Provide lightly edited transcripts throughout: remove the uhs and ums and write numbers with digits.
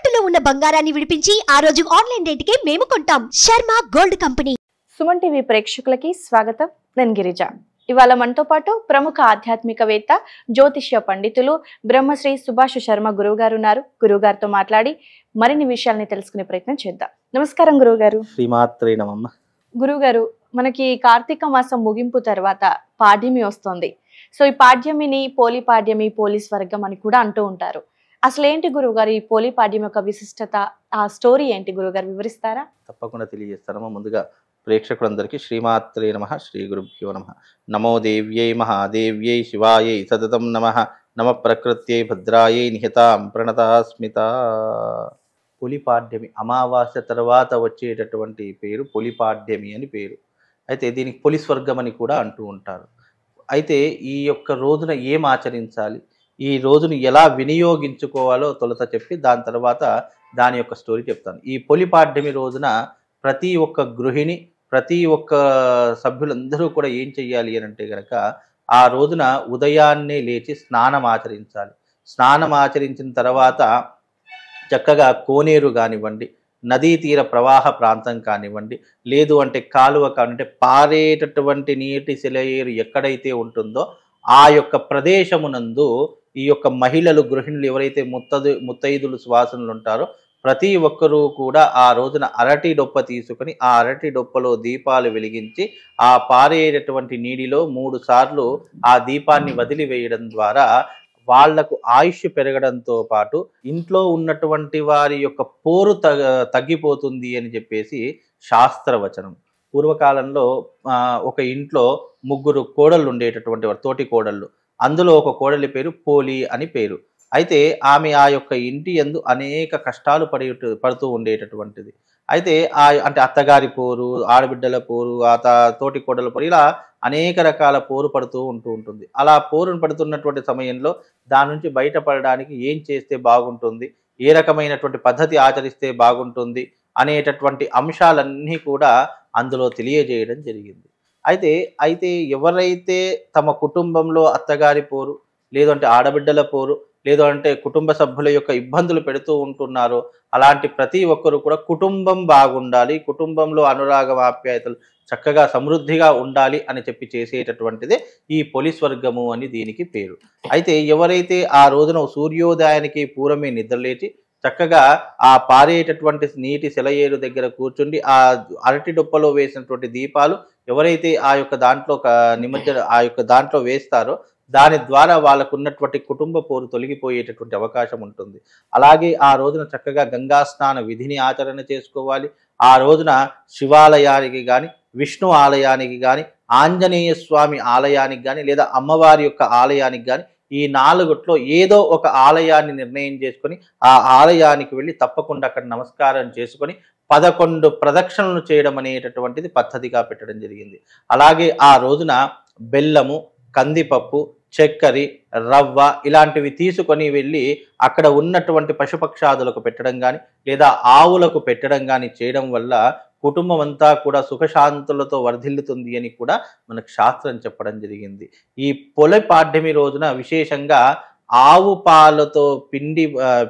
తాకట్టులో ఉన్న బంగారాన్ని విడిపించి ఆ రోజు ఆన్లైన్ రేటుకే మేము కొంటాం. Sharma gold company. Suman TV ప్రేక్షకులకి స్వాగతం. నేను గిరిజ. ఇవాళ మనతో పాటు ప్రముఖ ఆధ్యాత్మికవేత్త, జ్యోతిష్య పండితులు బ్రహ్మశ్రీ సుభాష్ శర్మ గురువు గారు ఉన్నారు. గురువు గారితో మాట్లాడి మరిన్ని విషయాల్ని తెలుసుకునే ప్రయత్నం చేద్దాం. నమస్కారం గురువు గారు. శ్రీమాత్రే నమః. గురువు గారు, మనకి కార్తీక మాసం ముగింపు తర్వాత పాడ్యమి వస్తుంది. సో ఈ పాడ్యమిని పోలి పాడ్యమి, పోలీస్ వర్గం అని కూడా అంటూ ఉంటారు. అసలు ఏంటి గురువుగారు ఈ పోలి పాడ్యం యొక్క విశిష్టత, ఆ స్టోరీ ఏంటి గురువుగారు, వివరిస్తారా? తప్పకుండా తెలియజేస్తానమ్మా. ముందుగా ప్రేక్షకులందరికీ శ్రీమాత్రే నమః, శ్రీ గురుభ్యో నమః. నమో దేవ్యై మహాదేవ్యై శివాయై సతతం నమః. నమ ప్రకృత్యై భద్రాయై నిహితాం ప్రణతాస్మిత. పొలిపాడ్యమి, అమావాస్య తర్వాత వచ్చేటటువంటి పేరు పొలిపాడ్యమి అని పేరు. అయితే దీనికి పోలీస్ వర్గం అని కూడా అంటూ ఉంటారు. అయితే ఈ యొక్క రోజున ఏం ఆచరించాలి, ఈ రోజును ఎలా వినియోగించుకోవాలో తొలుత చెప్పి దాని తర్వాత దాని యొక్క స్టోరీ చెప్తాను. ఈ పొలిపాడ్యమి రోజున ప్రతి ఒక్క గృహిణి, ప్రతి ఒక్క సభ్యులందరూ కూడా ఏం చెయ్యాలి అని అంటే కనుక ఆ రోజున ఉదయాన్నే లేచి స్నానం ఆచరించాలి. స్నానం ఆచరించిన తర్వాత చక్కగా కోనేరు కానివ్వండి, నదీ తీర ప్రవాహ ప్రాంతం కానివ్వండి, లేదు అంటే కాలువ కానివ్వండి, పారేటటువంటి నీటి సెలయేరు ఎక్కడైతే ఉంటుందో ఆ యొక్క ప్రదేశమునందు ఈ యొక్క మహిళలు, గృహిణులు ఎవరైతే ముత్తైదులు సువాసనలు ఉంటారో ప్రతి ఒక్కరూ కూడా ఆ రోజున అరటి డొప్ప తీసుకొని ఆ అరటి డొప్పలో దీపాలు వెలిగించి ఆ పారేటటువంటి నీటిలో 3 సార్లు ఆ దీపాన్ని వదిలివేయడం ద్వారా వాళ్లకు ఆయుష్ పెరగడంతో పాటు ఇంట్లో ఉన్నటువంటి వారి యొక్క పోరు తగ్గిపోతుంది అని చెప్పేసి శాస్త్రవచనం. పూర్వకాలంలో ఒక ఇంట్లో 3 కోడళ్ళు ఉండేటటువంటి వారు, తోటి కోడళ్ళు. అందులో ఒక కోడలి పేరు పోలి అని పేరు. అయితే ఆమె ఆ యొక్క ఇంటి యందు అనేక కష్టాలు పడుతూ ఉండేటటువంటిది. అయితే అంటే అత్తగారి పోరు, ఆడబిడ్డల పోరు, తోటి కోడల పోరు, ఇలా అనేక రకాల పోరు పడుతూ ఉంటుంది. అలా పోరును పడుతున్నటువంటి సమయంలో దాని నుంచి బయటపడడానికి ఏం చేస్తే బాగుంటుంది, ఏ రకమైనటువంటి పద్ధతి ఆచరిస్తే బాగుంటుంది అనేటటువంటి అంశాలన్నీ కూడా అందులో తెలియజేయడం జరిగింది. అయితే ఎవరైతే తమ కుటుంబంలో అత్తగారి పోరు, లేదంటే ఆడబిడ్డల పోరు, లేదు అంటే కుటుంబ సభ్యుల యొక్క ఇబ్బందులు పెడుతూ ఉంటున్నారో అలాంటి ప్రతి ఒక్కరు కూడా కుటుంబం బాగుండాలి, కుటుంబంలో అనురాగ ఆప్యాయతలు చక్కగా సమృద్ధిగా ఉండాలి అని చెప్పి చేసేటటువంటిదే ఈ పోలీస్ వర్గము అని దీనికి పేరు. అయితే ఎవరైతే ఆ రోజున సూర్యోదయానికి పూర్వమే నిద్రలేచి చక్కగా ఆ పారేటటువంటి నీటి సెలయేరు దగ్గర కూర్చుండి ఆ అరటి డొప్పలో వేసినటువంటి దీపాలు ఎవరైతే ఆ యొక్క దాంట్లో వేస్తారో దాని ద్వారా వాళ్ళకు ఉన్నటువంటి కుటుంబ పోరు తొలగిపోయేటటువంటి అవకాశం ఉంటుంది. అలాగే ఆ రోజున చక్కగా గంగా స్నాన విధిని ఆచరణ చేసుకోవాలి. ఆ రోజున శివాలయానికి కానీ, విష్ణు ఆలయానికి కానీ, ఆంజనేయ స్వామి ఆలయానికి కానీ, లేదా అమ్మవారి యొక్క ఆలయానికి కానీ, ఈ 4 ఏదో ఒక ఆలయాన్ని నిర్ణయం చేసుకొని ఆ ఆలయానికి వెళ్ళి తప్పకుండా అక్కడ నమస్కారం చేసుకొని 11 ప్రదక్షిణలు చేయడం అనేటటువంటిది పద్ధతిగా పెట్టడం జరిగింది. అలాగే ఆ రోజున బెల్లము, కందిపప్పు, చక్కెర, రవ్వ ఇలాంటివి తీసుకొని వెళ్ళి అక్కడ ఉన్నటువంటి పశుపక్షాదులకు పెట్టడం కానీ, లేదా ఆవులకు పెట్టడం కానీ చేయడం వల్ల కుటుంబం అంతా కూడా సుఖశాంతులతో వర్ధిల్లుతుంది అని కూడా మనకు శాస్త్రం చెప్పడం జరిగింది. ఈ పొలిపాడ్యమి రోజున విశేషంగా ఆవు పాలతో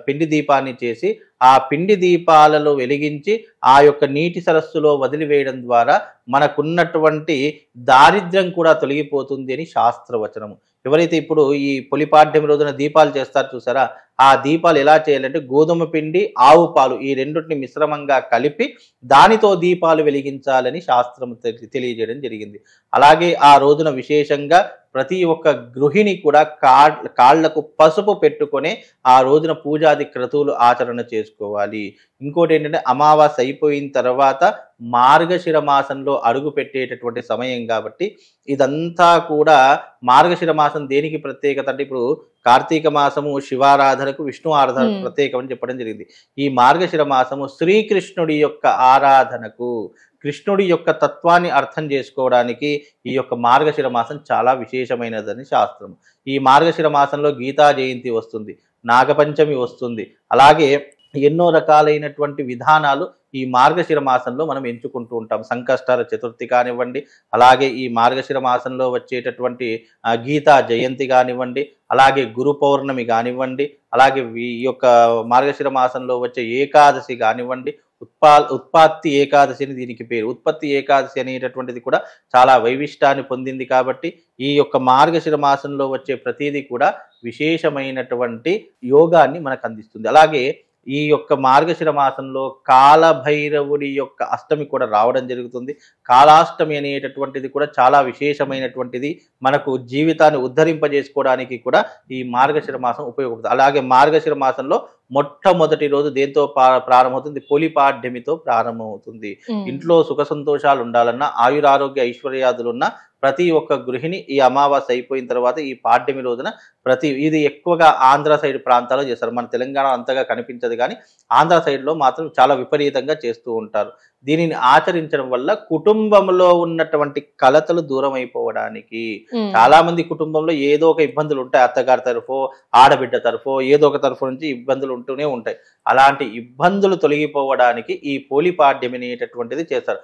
పిండి దీపాన్ని చేసి ఆ పిండి దీపాలలో వెలిగించి ఆ యొక్క నీటి సరస్సులో వదిలివేయడం ద్వారా మనకున్నటువంటి దారిద్ర్యం కూడా తొలగిపోతుంది అని శాస్త్రవచనము. ఎవరైతే ఇప్పుడు ఈ పొలిపాడ్యమి రోజున దీపాలు చేస్తారు చూసారా, ఆ దీపాలు ఎలా చేయాలంటే గోధుమ పిండి, ఆవు పాలు ఈ రెండింటిని మిశ్రమంగా కలిపి దానితో దీపాలు వెలిగించాలని శాస్త్రం తెలియజేయడం జరిగింది. అలాగే ఆ రోజున విశేషంగా ప్రతి ఒక్క గృహిణి కూడా కాళ్లకు పసుపు పెట్టుకొని ఆ రోజున పూజాది క్రతువులు ఆచరణ చేసుకోవాలి. ఇంకోటి ఏంటంటే అమావాస్య అయిపోయిన తర్వాత మార్గశిర మాసంలో అడుగు పెట్టేటటువంటి సమయం కాబట్టి ఇదంతా కూడా మార్గశిర మాసం దేనికి ప్రత్యేకత అంటే ఇప్పుడు కార్తీక మాసము శివారాధనకు, విష్ణు ఆరాధనకు ప్రత్యేకం అని చెప్పడం జరిగింది. ఈ మార్గశిర మాసము శ్రీకృష్ణుడి యొక్క ఆరాధనకు, కృష్ణుడి యొక్క తత్వాన్ని అర్థం చేసుకోవడానికి ఈ యొక్క మార్గశిర మాసం చాలా విశేషమైనదని శాస్త్రం. ఈ మార్గశిర మాసంలో గీతా జయంతి వస్తుంది, నాగపంచమి వస్తుంది. అలాగే ఎన్నో రకాలైనటువంటి విధానాలు ఈ మార్గశిర మాసంలో మనం ఎంచుకుంటూ ఉంటాం. సంకష్టహర చతుర్థి కానివ్వండి, అలాగే ఈ మార్గశిర మాసంలో వచ్చేటటువంటి గీతా జయంతి కానివ్వండి, అలాగే గురు పౌర్ణమి కానివ్వండి, అలాగే ఈ యొక్క మార్గశిర మాసంలో వచ్చే ఏకాదశి కానివ్వండి, ఉత్పత్తి ఏకాదశి అని దీనికి పేరు. ఉత్పత్తి ఏకాదశి అనేటటువంటిది కూడా చాలా వైవిష్టాన్ని పొందింది కాబట్టి ఈ యొక్క మార్గశిర మాసంలో వచ్చే ప్రతిదీ కూడా విశేషమైనటువంటి యోగాన్ని మనకు అందిస్తుంది. అలాగే ఈ యొక్క మార్గశిర మాసంలో కాలభైరవుడి యొక్క అష్టమి కూడా రావడం జరుగుతుంది. కాలాష్టమి అనేటటువంటిది కూడా చాలా విశేషమైనటువంటిది. మనకు జీవితాన్ని ఉద్ధరింపజేసుకోవడానికి కూడా ఈ మార్గశిర మాసం ఉపయోగపడుతుంది. అలాగే మార్గశిర మాసంలో మొట్టమొదటి రోజు దేంతో ప్రారంభమవుతుంది? పొలిపాడ్యమితో ప్రారంభమవుతుంది. ఇంట్లో సుఖ సంతోషాలు ఉండాలన్నా, ఆయురారోగ్య ఐశ్వర్యాదులున్నా ప్రతి ఒక్క గృహిణి ఈ అమావాస్య అయిపోయిన తర్వాత ఈ పాడ్యమి రోజున ఇది ఎక్కువగా ఆంధ్ర సైడ్ ప్రాంతాల్లో చేస్తారు. మన తెలంగాణ అంతగా కనిపించదు కానీ ఆంధ్ర సైడ్లో మాత్రం చాలా విపరీతంగా చేస్తూ ఉంటారు. దీనిని ఆచరించడం వల్ల కుటుంబంలో ఉన్నటువంటి కలతలు దూరం అయిపోవడానికి, చాలా మంది కుటుంబంలో ఏదో ఒక ఇబ్బందులు ఉంటాయి. అత్తగారి తరఫు, ఆడబిడ్డ తరఫు, ఏదో ఒక తరఫు నుంచి ఇబ్బందులు ఉంటూనే ఉంటాయి. అలాంటి ఇబ్బందులు తొలగిపోవడానికి ఈ పోలిపాడ్యం అనేటటువంటిది చేస్తారు.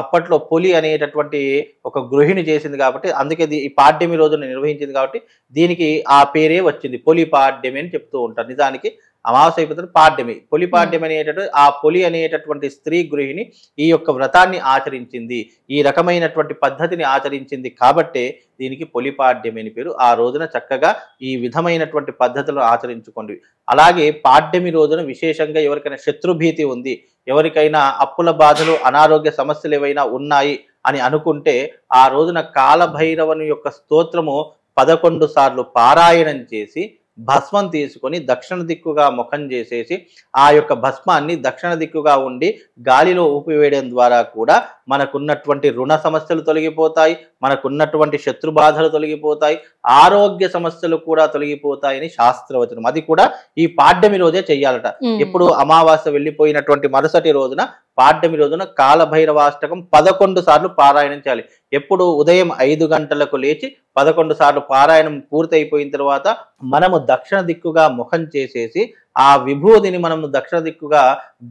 అప్పట్లో పొలి అనేటటువంటి ఒక గృహిణి చేసింది కాబట్టి, అందుకే ఈ పాడ్యమి రోజున నిర్వహించింది కాబట్టి దీనికి ఆ పేరే వచ్చింది, పొలిపాడ్యమి అని చెప్తూ ఉంటారు. నిజానికి అమావాస్య అయిపోతుంది పాడ్యమి. పొలిపాడ్యం అనేటటువంటి ఆ పొలి అనేటటువంటి స్త్రీ గృహిణి ఈ యొక్క వ్రతాన్ని ఆచరించింది, ఈ రకమైనటువంటి పద్ధతిని ఆచరించింది కాబట్టే దీనికి పొలిపాడ్యం అని పేరు. ఆ రోజున చక్కగా ఈ విధమైనటువంటి పద్ధతులను ఆచరించుకోండి. అలాగే పాడ్యమి రోజున విశేషంగా ఎవరికైనా శత్రుభీతి ఉంది, ఎవరికైనా అప్పుల బాధలు, అనారోగ్య సమస్యలు ఏవైనా ఉన్నాయి అని అనుకుంటే ఆ రోజున కాలభైరవుని యొక్క స్తోత్రము 11 సార్లు పారాయణం చేసి భస్మం తీసుకొని దక్షిణ దిక్కుగా ముఖం చేసేసి ఆ యొక్క భస్మాన్ని దక్షిణ దిక్కుగా ఉండి గాలిలో ఊపివేయడం ద్వారా కూడా మనకున్నటువంటి రుణ సమస్యలు తొలగిపోతాయి, మనకున్నటువంటి శత్రు బాధలు తొలగిపోతాయి, ఆరోగ్య సమస్యలు కూడా తొలగిపోతాయని శాస్త్రవచనం. అది కూడా ఈ పాడ్యమి రోజే చెయ్యాలట. ఎప్పుడు అమావాస్య వెళ్ళిపోయినటువంటి మరుసటి రోజున పాడ్యమి రోజున కాలభైరవాష్టకం 11 సార్లు పారాయణం చేయాలి. ఎప్పుడు ఉదయం 5 గంటలకు లేచి 11 సార్లు పారాయణం పూర్తయిపోయిన తర్వాత మనము దక్షిణ దిక్కుగా ముఖం చేసేసి ఆ విభూతిని మనము దక్షిణ దిక్కుగా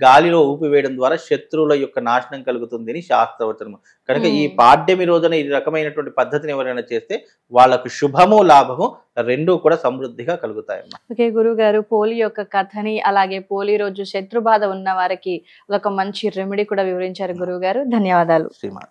గాలిలో ఊపివేయడం ద్వారా శత్రువుల యొక్క నాశనం కలుగుతుందని శాస్త్రవచనము. కనుక ఈ పాడ్యమి రోజున ఈ రకమైనటువంటి పద్ధతిని ఎవరైనా చేస్తే వాళ్ళకు శుభము లాభము రెండూ కూడా సమృద్ధిగా కలుగుతాయమ్మా. ఓకే గురువు గారు, పోలి యొక్క కథని అలాగే పోలి రోజు శత్రు బాధ ఉన్న వారికి ఒక మంచి రెమెడీ కూడా వివరించారు గురువు గారు. ధన్యవాదాలు. శ్రీమాత.